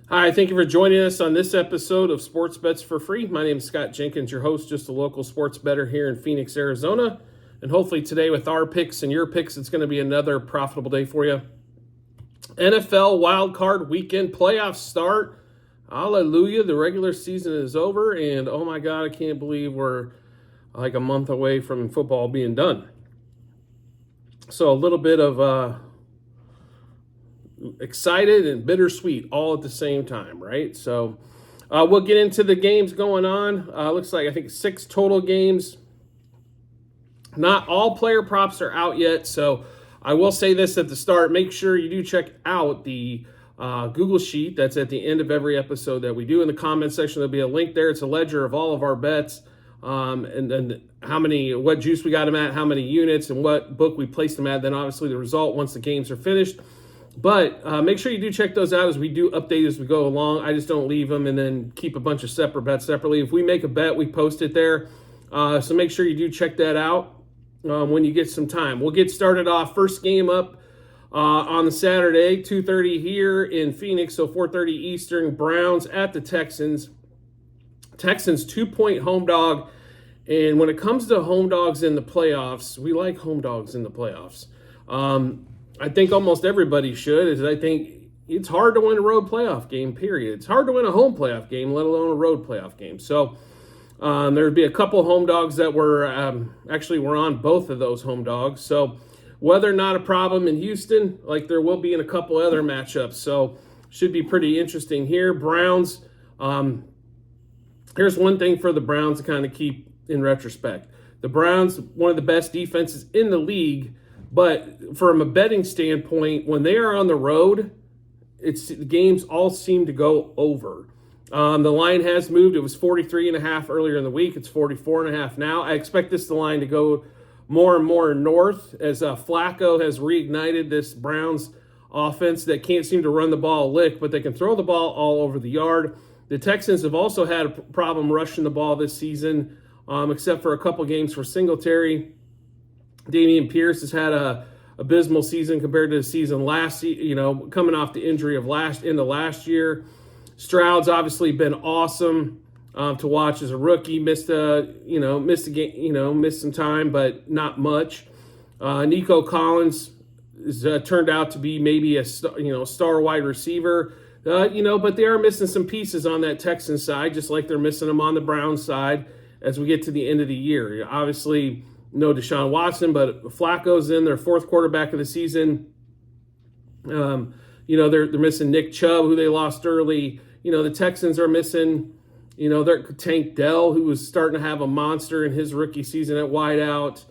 Hi, thank you for joining us on this episode of Sports Bets for Free. My name is Scott Jenkins, your host, just a local sports bettor here in Phoenix, Arizona. And hopefully today with our picks and your picks, it's going to be another profitable day for you. NFL Wildcard weekend playoffs start. Hallelujah, the regular season is over. And oh my God, I can't believe we're like a month away from football being done. So a little bit of excited and bittersweet all at the same time, right? So we'll get into the games going on. Looks like I think 6 total games. Not all player props are out yet, so I will say this at the start. Make sure you do check out the Google Sheet that's at the end of every episode that we do. In the comment section, there'll be a link there. It's a ledger of all of our bets and what juice we got them at, how many units, and what book we placed them at. Then obviously the result once the games are finished. But make sure you do check those out as we do update as we go along. I just don't leave them and then keep a bunch of separate bets separately. If we make a bet, we post it there. So make sure you do check that out when you get some time. We'll get started off. First game up on the Saturday, 2:30 here in Phoenix, so 4:30 Eastern. Browns at the Texans. Texans 2-point home dog. And when it comes to home dogs in the playoffs, we like home dogs in the playoffs. I think almost everybody should. I think it's hard to win a road playoff game, period. It's hard to win a home playoff game, let alone a road playoff game. So there would be a couple home dogs that were on both of those home dogs. So weather not a problem in Houston, like there will be in a couple other matchups. So should be pretty interesting here. Browns, here's one thing for the Browns to kind of keep in retrospect. The Browns, one of the best defenses in the league. But from a betting standpoint, when they are on the road, the games all seem to go over. The line has moved. It was 43.5 earlier in the week. It's 44.5 now. I expect the line to go more and more north as Flacco has reignited this Browns offense that can't seem to run the ball a lick, but they can throw the ball all over the yard. The Texans have also had a problem rushing the ball this season, except for a couple games for Singletary. Dameon Pierce has had a abysmal season compared to the season coming off the injury of last year. Stroud's obviously been awesome to watch as a rookie. Missed a game, missed some time, but not much. Nico Collins has turned out to be maybe a star wide receiver. But they are missing some pieces on that Texans side, just like they're missing them on the Browns side as we get to the end of the year. Obviously, no Deshaun Watson, but Flacco's in their 4th quarterback of the season. They're missing Nick Chubb, who they lost early. The Texans are missing, their Tank Dell, who was starting to have a monster in his rookie season at wideout.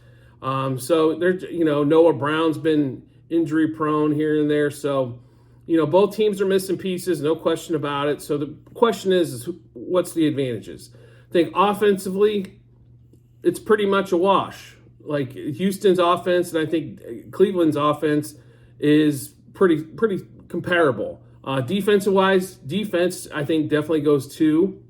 So they're, Noah Brown's been injury prone here and there. So, both teams are missing pieces, no question about it. So the question is what's the advantages? I think offensively, it's pretty much a wash. Like Houston's offense and I think Cleveland's offense is pretty comparable. Defensive-wise, I think definitely goes to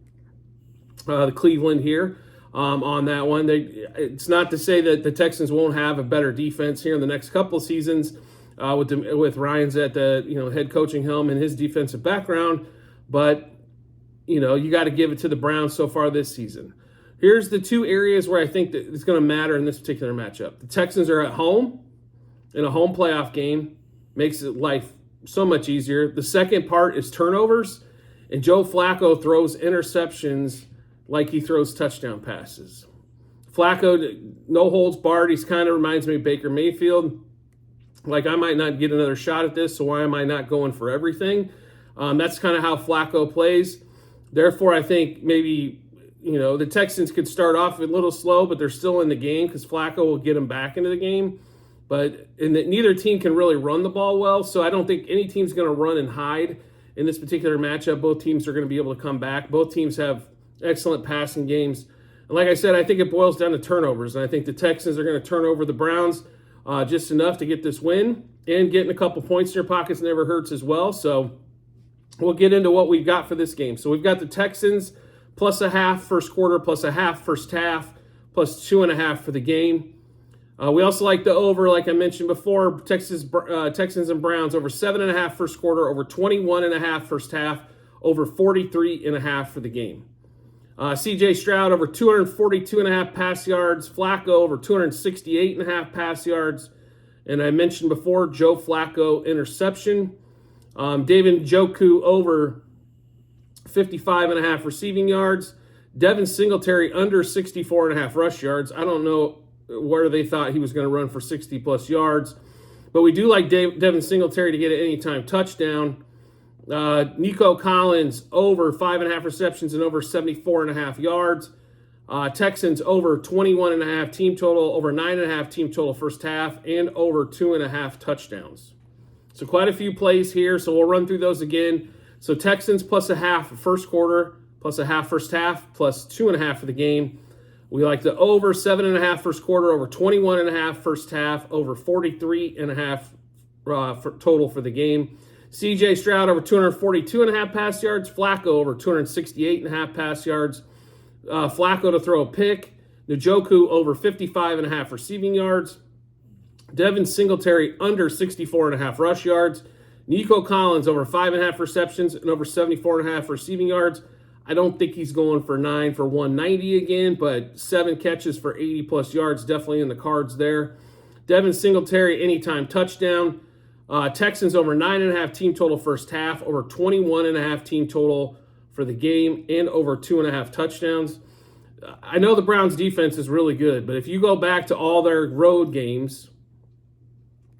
the Cleveland here on that one. It's not to say that the Texans won't have a better defense here in the next couple of seasons with Ryan's at the head coaching helm and his defensive background, but you got to give it to the Browns so far this season. Here's the 2 areas where I think that it's going to matter in this particular matchup. The Texans are at home in a home playoff game. Makes life so much easier. The second part is turnovers. And Joe Flacco throws interceptions like he throws touchdown passes. Flacco, no holds barred. He's kind of reminds me of Baker Mayfield. Like, I might not get another shot at this, so why am I not going for everything? That's kind of how Flacco plays. Therefore, I think maybe the Texans could start off a little slow, but they're still in the game because Flacco will get them back into the game. But neither team can really run the ball well, so I don't think any team's going to run and hide in this particular matchup. Both teams are going to be able to come back. Both teams have excellent passing games. And like I said, I think it boils down to turnovers, and I think the Texans are going to turn over the Browns just enough to get this win, and getting a couple points in their pockets never hurts as well. So we'll get into what we've got for this game. So we've got the Texans plus a half first quarter, plus a half first half, plus 2.5 for the game. We also like the over, like I mentioned before, Texans and Browns over 7.5 first quarter, over 21.5 first half, over 43.5 for the game. C.J. Stroud over 242.5 pass yards. Flacco over 268.5 pass yards. And I mentioned before, Joe Flacco interception. David Njoku over 55.5 receiving yards. Devin Singletary under 64.5 rush yards. I don't know where they thought he was going to run for 60-plus yards. But we do like Devin Singletary to get an anytime touchdown. Nico Collins over 5.5 receptions and over 74.5 yards. Texans over 21.5 team total, over 9.5 team total first half, and over 2.5 touchdowns. So quite a few plays here, so we'll run through those again. So Texans plus a half first quarter, plus a half first half, plus 2.5 for the game. We like the over 7.5 first quarter, over 21.5 first half, over 43.5 for total for the game. C.J. Stroud over 242.5 pass yards. Flacco over 268.5 pass yards. Flacco to throw a pick. Njoku over 55.5 receiving yards. Devin Singletary under 64.5 rush yards. Nico Collins over 5.5 receptions and over 74.5 receiving yards. I don't think he's going for 9 for 190 again, but 7 catches for 80-plus yards, definitely in the cards there. Devin Singletary, anytime touchdown. Texans over 9.5 team total first half, over 21.5 team total for the game, and over 2.5 touchdowns. I know the Browns defense is really good, but if you go back to all their road games,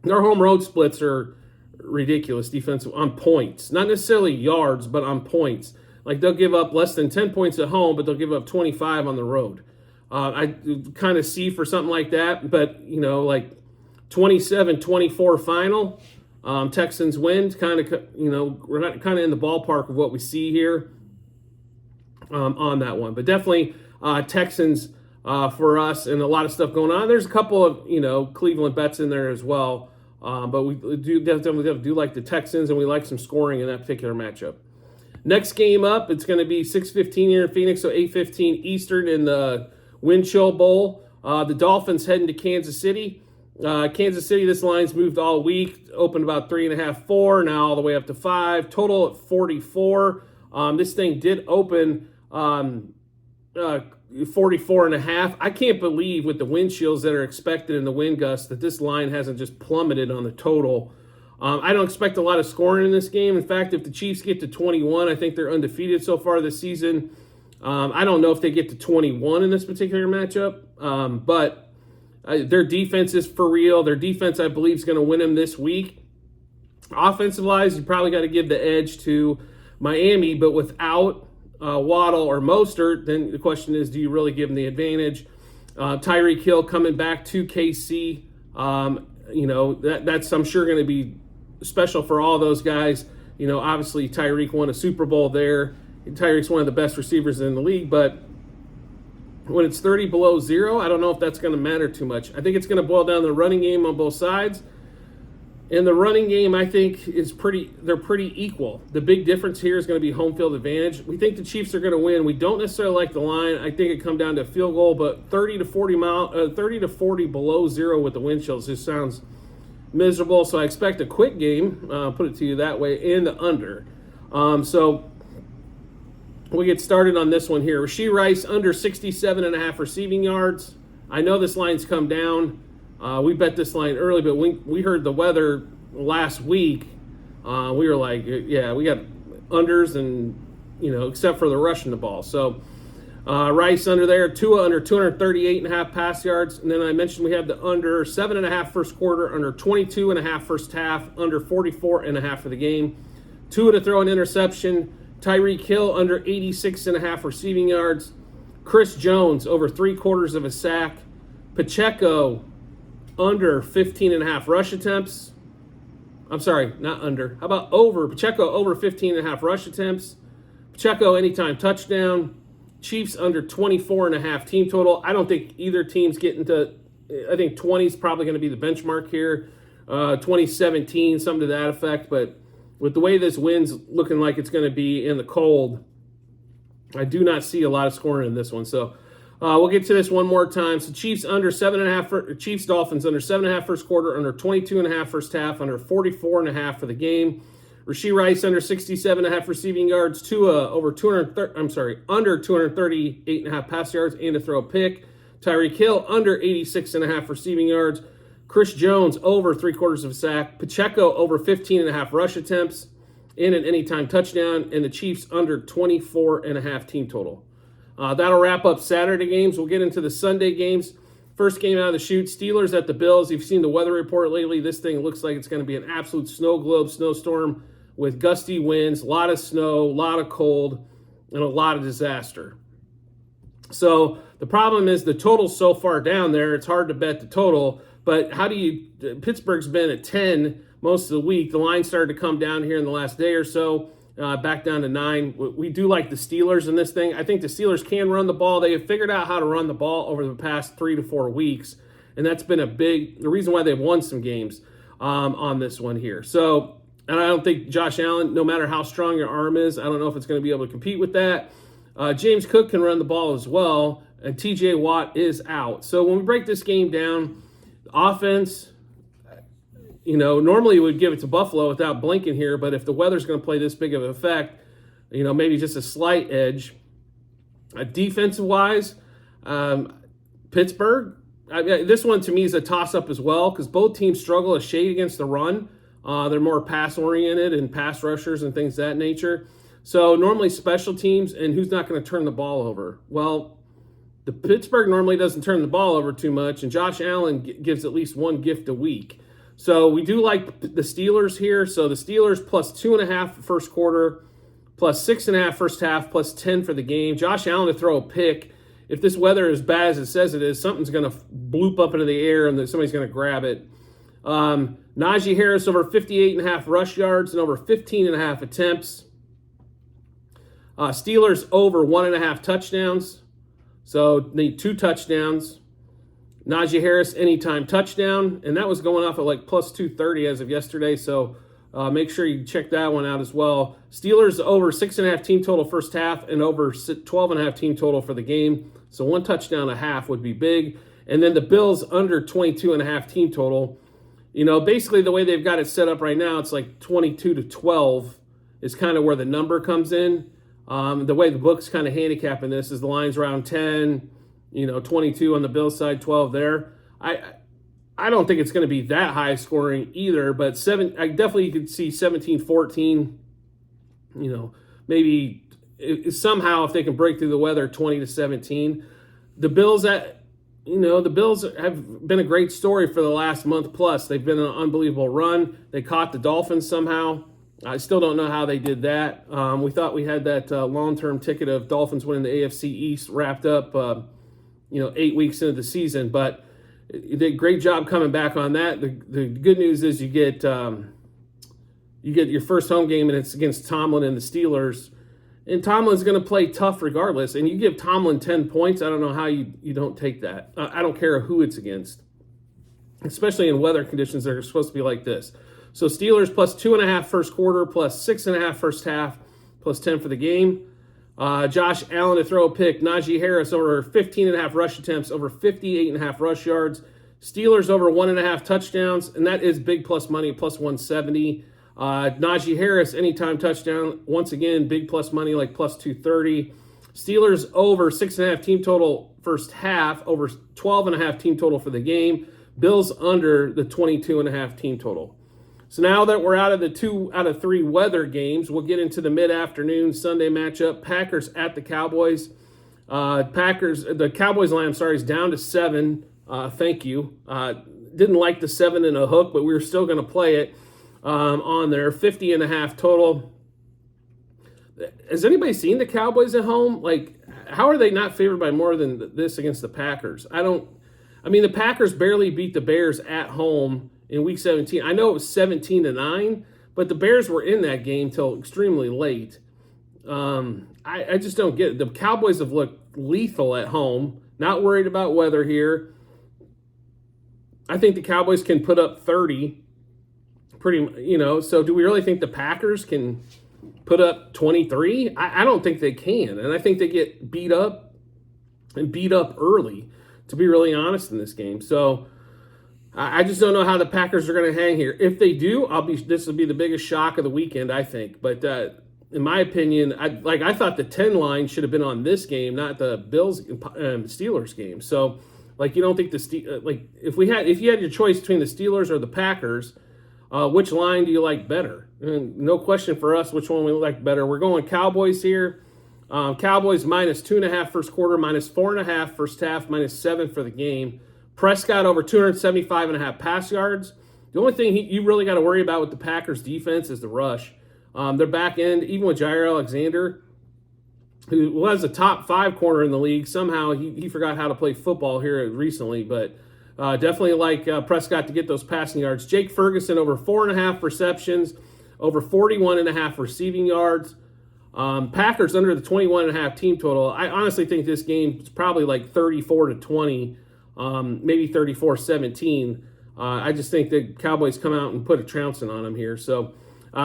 their home road splits are ridiculous defensive on points. Not necessarily yards, but on points. Like they'll give up less than 10 points at home, but they'll give up 25 on the road. I kind of see for something like that, but, like 27-24 final, Texans win. Kind of, we're not kind of in the ballpark of what we see here on that one. But definitely Texans for us, and a lot of stuff going on. There's a couple of, Cleveland bets in there as well. But we do definitely like the Texans, and we like some scoring in that particular matchup. Next game up, it's going to be 6:15 here in Phoenix, so 8:15 Eastern in the Wind Chill Bowl. The Dolphins heading to Kansas City. Kansas City, this line's moved all week. Opened about 3.5, 4, now all the way up to 5. Total at 44. This thing did open 44.5. I can't believe with the wind chills that are expected in the wind gusts that this line hasn't just plummeted on the total. I don't expect a lot of scoring in this game. In fact, if the Chiefs get to 21, I think they're undefeated so far this season. I don't know if they get to 21 in this particular matchup, but their defense is for real. Their defense, I believe, is going to win them this week. Offensive-wise, you probably got to give the edge to Miami, but without Waddle or Mostert, then the question is, do you really give them the advantage? Tyreek Hill coming back to KC, that's I'm sure going to be special for all those guys. Obviously Tyreek won a Super Bowl there. Tyreek's one of the best receivers in the league, but when it's 30 below zero, I don't know if that's going to matter too much. I think it's going to boil down to the running game on both sides. And the running game, I think, they're pretty equal. The big difference here is going to be home field advantage. We think the Chiefs are going to win. We don't necessarily like the line. I think it come down to a field goal, but 30 to 40 below zero with the wind chills just sounds miserable. So I expect a quick game, put it to you that way, and the under. So we get started on this one here. Rashee Rice under 67.5 receiving yards. I know this line's come down. We bet this line early, but we heard the weather last week. We were like, yeah, we got unders and, except for the rushing the ball. So Rice under there, Tua under 238.5 pass yards. And then I mentioned we have the under 7.5 first quarter, under 22.5 first half, under 44.5 for the game. Tua to throw an interception. Tyreek Hill under 86.5 receiving yards. Chris Jones over 3/4 of a sack. Pacheco under 15.5 rush attempts. I'm sorry, not under. How about over? Pacheco over 15.5 rush attempts. Pacheco anytime touchdown. Chiefs under 24.5 team total. I don't think either team's getting to, I think 20 is probably going to be the benchmark here. 2017, something to that effect. But with the way this wind's looking like it's going to be in the cold, I do not see a lot of scoring in this one. So we'll get to this one more time. So Chiefs under 7.5. Chiefs Dolphins under 7.5 first quarter, under 22.5 first half, under 44.5 for the game. Rashee Rice under 67.5 receiving yards, Tua over under 238.5 pass yards and to throw a pick. Tyreek Hill under 86.5 receiving yards. Chris Jones over 3/4 of a sack. Pacheco over 15.5 rush attempts and an anytime touchdown. And the Chiefs under 24.5 team total. That'll wrap up Saturday games. We'll get into the Sunday games. First game out of the chute, Steelers at the Bills. You've seen the weather report lately. This thing looks like it's going to be an absolute snow globe snowstorm with gusty winds, a lot of snow, a lot of cold, and a lot of disaster. So the problem is the total's so far down there, it's hard to bet the total. But Pittsburgh's been at 10 most of the week. The line started to come down here in the last day or so, back down to 9. We do like the Steelers in this thing. I think the Steelers can run the ball. They have figured out how to run the ball over the past 3 to 4 weeks, and that's been the reason why they've won some games on this one here. So, and I don't think Josh Allen, no matter how strong your arm is, I don't know if it's going to be able to compete with that. James Cook can run the ball as well, and TJ Watt is out. So when we break this game down, offense, normally you would give it to Buffalo without blinking here, but if the weather's going to play this big of an effect, maybe just a slight edge. Defensive-wise, Pittsburgh, this one to me is a toss-up as well because both teams struggle a shade against the run. They're more pass-oriented and pass rushers and things of that nature. So normally special teams, and who's not going to turn the ball over? Well, the Pittsburgh normally doesn't turn the ball over too much, and Josh Allen gives at least one gift a week. So we do like the Steelers here. So the Steelers plus 2.5 first quarter, plus 6.5 first half, plus 10 for the game. Josh Allen to throw a pick. If this weather is bad as it says it is, something's going to bloop up into the air and somebody's going to grab it. Najee Harris over 58.5 rush yards and over 15.5 attempts. Steelers over 1.5 touchdowns. So need 2 touchdowns. Najee Harris anytime touchdown, and that was going off at like plus 230 as of yesterday, so make sure you check that one out as well. Steelers over 6.5 team total first half and over 12.5 team total for the game, so 1 touchdown a half would be big. And then the Bills under 22.5 team total. Basically the way they've got it set up right now, it's like 22-12 is kind of where the number comes in. The way the book's kind of handicapping this is the line's around 10, 22 on the Bills side, 12 there. I don't think it's going to be that high scoring either, but I definitely could see 17-14, maybe somehow if they can break through the weather, 20-17. The Bills the Bills have been a great story for the last month plus. They've been an unbelievable run. They caught the Dolphins somehow. I still don't know how they did that. We thought we had that long-term ticket of Dolphins winning the AFC East wrapped up 8 weeks into the season, but you did a great job coming back on that. The good news is you get your first home game, and it's against Tomlin and the Steelers, and Tomlin's going to play tough regardless, and you give Tomlin 10 points, I don't know how you don't take that. I don't care who it's against, especially in weather conditions that are supposed to be like this. So Steelers plus 2.5 first quarter, plus 6.5 first half, plus 10 for the game. Josh Allen to throw a pick. Najee Harris over 15.5 rush attempts, over 58.5 rush yards. Steelers over 1.5 touchdowns, and that is big plus money, plus 170. Najee Harris anytime touchdown, once again, big plus money, like plus 230. Steelers over 6.5 team total first half, over 12.5 team total for the game. Bills under the 22.5 team total. So now that we're out of the 2 out of 3 weather games, we'll get into the mid-afternoon Sunday matchup. Packers at the Cowboys. The Cowboys line, is down to 7. Thank you. Didn't like the 7 and a hook, but we were still going to play it on there. 50.5 total. Has anybody seen the Cowboys at home? How are they not favored by more than this against the Packers? The Packers barely beat the Bears at home in Week 17. I know it was 17-9, but the Bears were in that game till extremely late. I just don't get it. The Cowboys have looked lethal at home, not worried about weather here. I think the Cowboys can put up 30, so do we really think the Packers can put up 23? I don't think they can, and I think they get beat up early, to be really honest, in this game. So I just don't know how the Packers are going to hang here. If they do, this will be the biggest shock of the weekend, I think. But in my opinion, I thought the 10 line should have been on this game, not the Bills Steelers game. So, you don't think if you had your choice between the Steelers or the Packers, which line do you like better? And no question for us, which one we like better. We're going Cowboys here. Cowboys minus 2.5 first quarter, minus 4.5 first half, minus 7 for the game. Prescott over 275.5 pass yards. The only thing you really got to worry about with the Packers defense is the rush. Their back end, even with Jair Alexander, who was a top 5 corner in the league, somehow he forgot how to play football here recently, but definitely like Prescott to get those passing yards. Jake Ferguson over 4.5 receptions, over 41.5 receiving yards. Packers under the 21.5 team total. I honestly think this game is probably like 34-20, maybe 34-17. I just think the Cowboys come out and put a trouncing on them here. So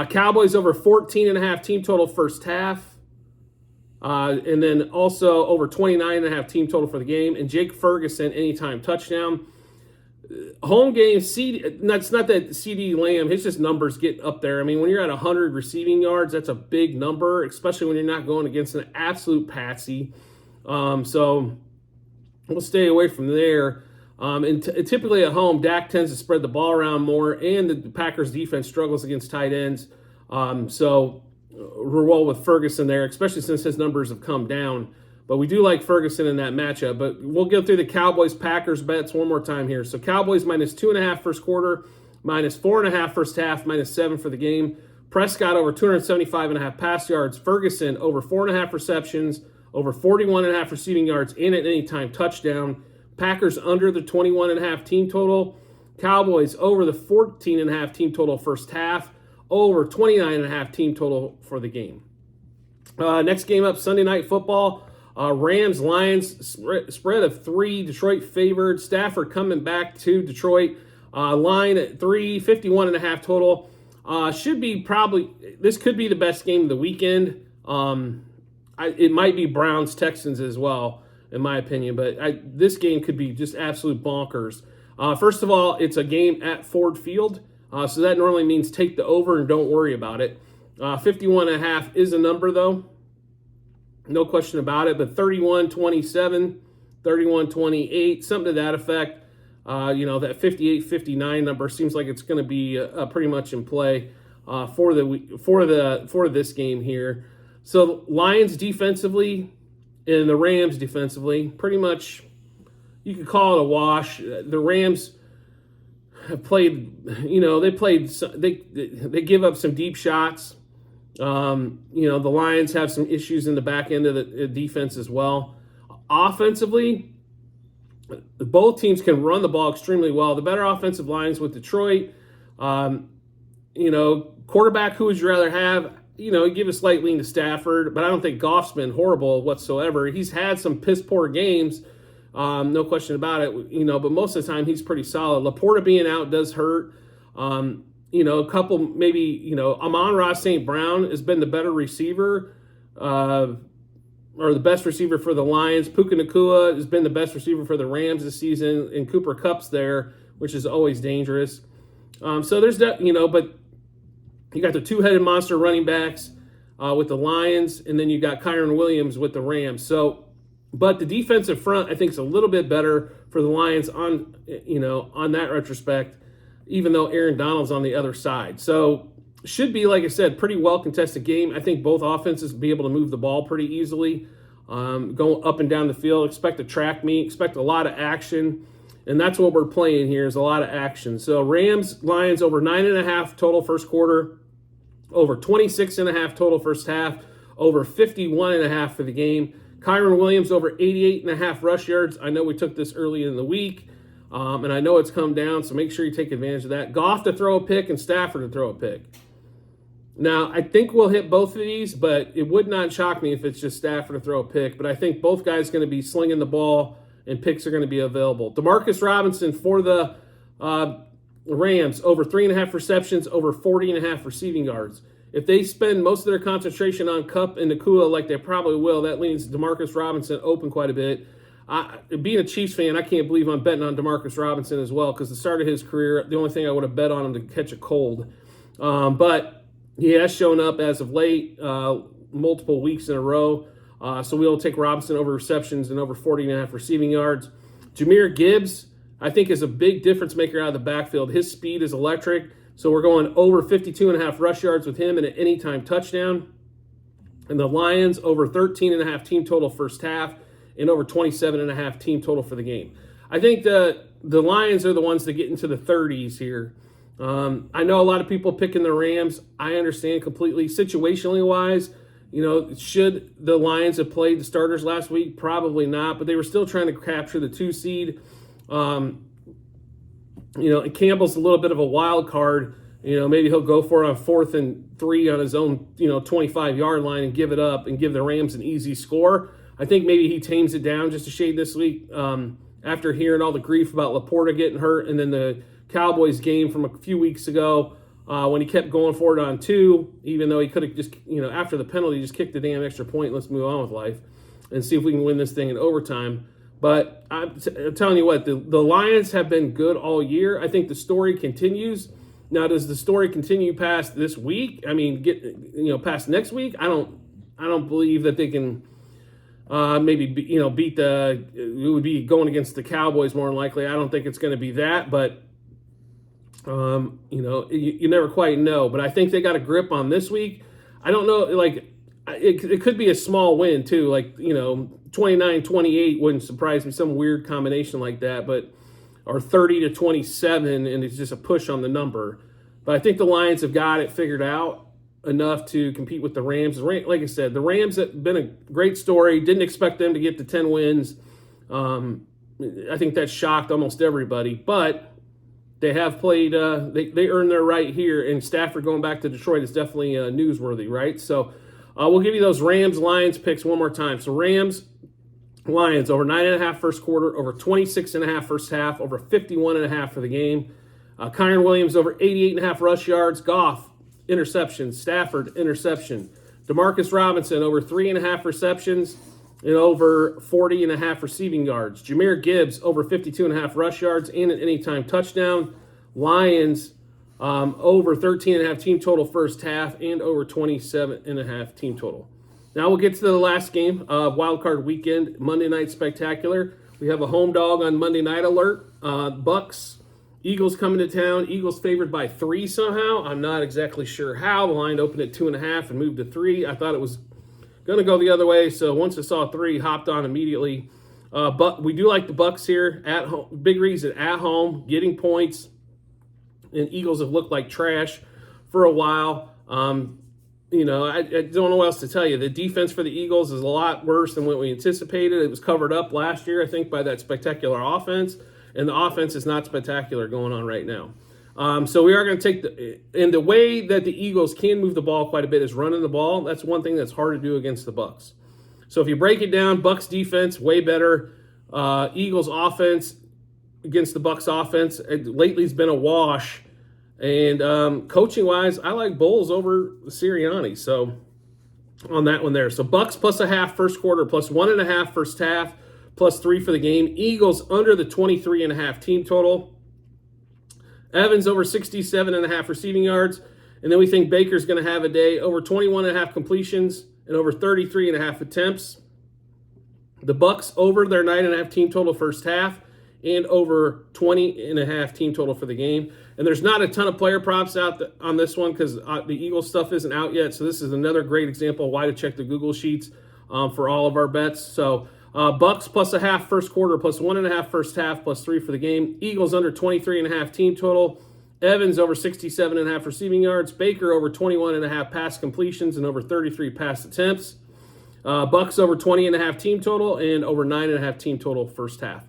Cowboys over 14.5 team total first half. And then also over 29.5 team total for the game. And Jake Ferguson, anytime touchdown. Home game, that's not that CD Lamb, his just numbers get up there. I mean, when you're at 100 receiving yards, that's a big number, especially when you're not going against an absolute patsy. So we'll stay away from there. And typically at home, Dak tends to spread the ball around more, and the Packers defense struggles against tight ends. So we'll roll with Ferguson there, especially since his numbers have come down. But we do like Ferguson in that matchup. But we'll go through the Cowboys-Packers bets one more time here. So Cowboys minus 2.5 first quarter, minus 4.5 first half, minus 7 for the game. Prescott over 275.5 pass yards. Ferguson over 4.5 receptions, over 41.5 receiving yards, and an anytime touchdown. Packers under the 21.5 team total. Cowboys over the 14.5 team total first half, over 29.5 team total for the game. Next game up, Sunday Night Football. Rams-Lions, spread of 3, Detroit favored. Stafford coming back to Detroit. Line at 3, 51.5 total. This could be the best game of the weekend. It might be Browns-Texans as well, in my opinion, but this game could be just absolute bonkers. First of all, it's a game at Ford Field, so that normally means take the over and don't worry about it. 51.5 is a number, though. No question about it, but 31-27, 31-28, something to that effect. That 58-59 number seems like it's going to be pretty much in play for this game here. So Lions defensively and the Rams defensively, pretty much you could call it a wash. The Rams have played, they give up some deep shots. The Lions have some issues in the back end of the defense as well. Offensively, both teams can run the ball extremely well. The better offensive lines with Detroit. Quarterback, who would you rather have? Give a slight lean to Stafford, but I don't think Goff's been horrible whatsoever. He's had some piss-poor games, no question about it, but most of the time he's pretty solid. Laporta being out does hurt. A couple, maybe, Amon-Ra St. Brown has been the better receiver, or the best receiver for the Lions. Puka Nacua has been the best receiver for the Rams this season, and Cooper Kupp's there, which is always dangerous. So there's that, but you got the two-headed monster running backs with the Lions, and then you got Kyron Williams with the Rams. So, but the defensive front, I think, is a little bit better for the Lions on that retrospect, even though Aaron Donald's on the other side. So should be, like I said, pretty well-contested game. I think both offenses will be able to move the ball pretty easily, going up and down the field. Expect a track meet, expect a lot of action, and that's what we're playing here is a lot of action. So Rams, Lions over 9.5 total first quarter, over 26.5 total first half, over 51.5 for the game. Kyron Williams over 88.5 rush yards. I know we took this early in the week. And I know it's come down, so make sure you take advantage of that. Goff to throw a pick and Stafford to throw a pick. Now, I think we'll hit both of these, but it would not shock me if it's just Stafford to throw a pick. But I think both guys are going to be slinging the ball, and picks are going to be available. Demarcus Robinson for the Rams, over 3.5 receptions, over 40.5 receiving yards. If they spend most of their concentration on Kupp and Nacua like they probably will, that leaves Demarcus Robinson open quite a bit. Being a Chiefs fan, I can't believe I'm betting on Demarcus Robinson as well, because the start of his career, the only thing I would have bet on him to catch a cold. But he has shown up as of late, multiple weeks in a row. So we'll take Robinson over receptions and over 40.5 receiving yards. Jahmyr Gibbs, I think, is a big difference maker out of the backfield. His speed is electric. So we're going over 52.5 rush yards with him and an anytime touchdown. And the Lions over 13.5 team total first half and over 27.5 team total for the game. I think the Lions are the ones that get into the 30s here. I know a lot of people picking the Rams. I understand completely. Situationally wise, should the Lions have played the starters last week? Probably not, but they were still trying to capture the 2 seed. And Campbell's a little bit of a wild card. Maybe he'll go for it on 4th and 3 on his own, 25-yard line and give it up and give the Rams an easy score. I think maybe he tames it down just a shade this week after hearing all the grief about Laporta getting hurt, and then the Cowboys game from a few weeks ago when he kept going for it on 2, even though he could have just, after the penalty, just kicked the damn extra point. Let's move on with life and see if we can win this thing in overtime. But I'm telling you what, the Lions have been good all year. I think the story continues. Now, does the story continue past this week? I mean, past next week? I don't believe that they can beat it would be going against the Cowboys more than likely. I don't think it's going to be that, but you never quite know. But I think they got a grip on this week. I don't know, it could be a small win too, 29-28 wouldn't surprise me, some weird combination like that, or 30-27, and it's just a push on the number. But I think the Lions have got it figured out enough to compete with the Rams. Like I said, the Rams have been a great story. Didn't expect them to get to 10 wins. I think that shocked almost everybody, but they have played, they earned their right here, and Stafford going back to Detroit is definitely newsworthy, right? So we'll give you those Rams-Lions picks one more time. So Rams-Lions over 9.5 first quarter, over 26.5 first half, over 51.5 for the game. Kyren Williams over 88.5 rush yards. Goff, interception. Stafford, interception. Demarcus Robinson over 3.5 receptions and over 40.5 receiving yards. Jahmyr Gibbs over 52.5 rush yards and an anytime touchdown. Lions over 13.5 team total first half and over 27.5 team total. Now we'll get to the last game of Wildcard Weekend, Monday Night Spectacular. We have a home dog on Monday Night Alert. Bucks, Eagles coming to town. Eagles favored by 3 somehow. I'm not exactly sure how. The line opened at 2.5 and moved to 3. I thought it was going to go the other way, so once I saw 3, hopped on immediately. But we do like the Bucks here at home. Big reason, at home, getting points. And Eagles have looked like trash for a while. I don't know what else to tell you. The defense for the Eagles is a lot worse than what we anticipated. It was covered up last year, I think, by that spectacular offense. And the offense is not spectacular going on right now. So we are going to take the way that the Eagles can move the ball quite a bit is running the ball. That's one thing that's hard to do against the Bucks. So if you break it down, Bucks defense way better. Eagles offense against the Bucks offense lately has been a wash. And coaching wise, I like Bowles over Sirianni. So on that one there, so Bucks plus a half first quarter, plus 1.5 first half, plus 3 for the game. Eagles under the 23.5 team total. Evans over 67.5 receiving yards. And then we think Baker's going to have a day, over 21.5 completions and over 33.5 attempts. The Bucks over their 9.5 team total first half and over 20.5 team total for the game. And there's not a ton of player props out on this one because the Eagles stuff isn't out yet. So this is another great example of why to check the Google Sheets for all of our bets. So Bucks plus a half first quarter, plus 1.5 first half, plus 3 for the game. Eagles under 23.5 team total. Evans over 67.5 receiving yards. Baker over 21.5 pass completions and over 33 pass attempts. Bucks over 20.5 team total and over 9.5 team total first half.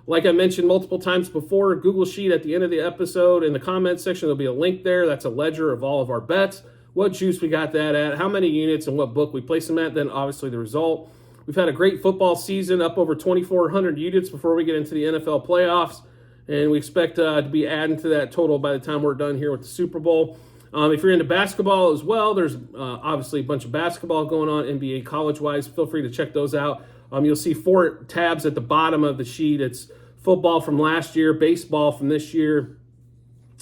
Like I mentioned multiple times before, Google Sheet at the end of the episode. In the comments section, there'll be a link there. That's a ledger of all of our bets, what juice we got that at, how many units, and what book we place them at, then obviously the result. We've had a great football season, up over 2,400 units before we get into the NFL playoffs, and we expect to be adding to that total by the time we're done here with the Super Bowl. If you're into basketball as well, there's obviously a bunch of basketball going on, NBA college-wise. Feel free to check those out. You'll see 4 tabs at the bottom of the sheet. It's football from last year, baseball from this year,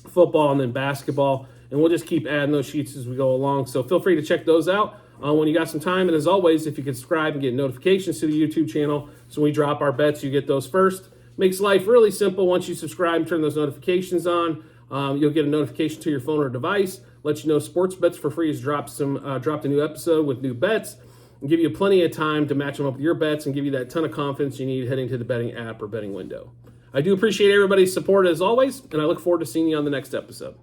football, and then basketball. And we'll just keep adding those sheets as we go along. So feel free to check those out when you got some time. And as always, if you could subscribe and get notifications to the YouTube channel, so when we drop our bets, you get those first. Makes life really simple. Once you subscribe and turn those notifications on, you'll get a notification to your phone or device, let you know Sports Bets for Free has dropped a new episode with new bets, and give you plenty of time to match them up with your bets and give you that ton of confidence you need heading to the betting app or betting window. I do appreciate everybody's support as always, and I look forward to seeing you on the next episode.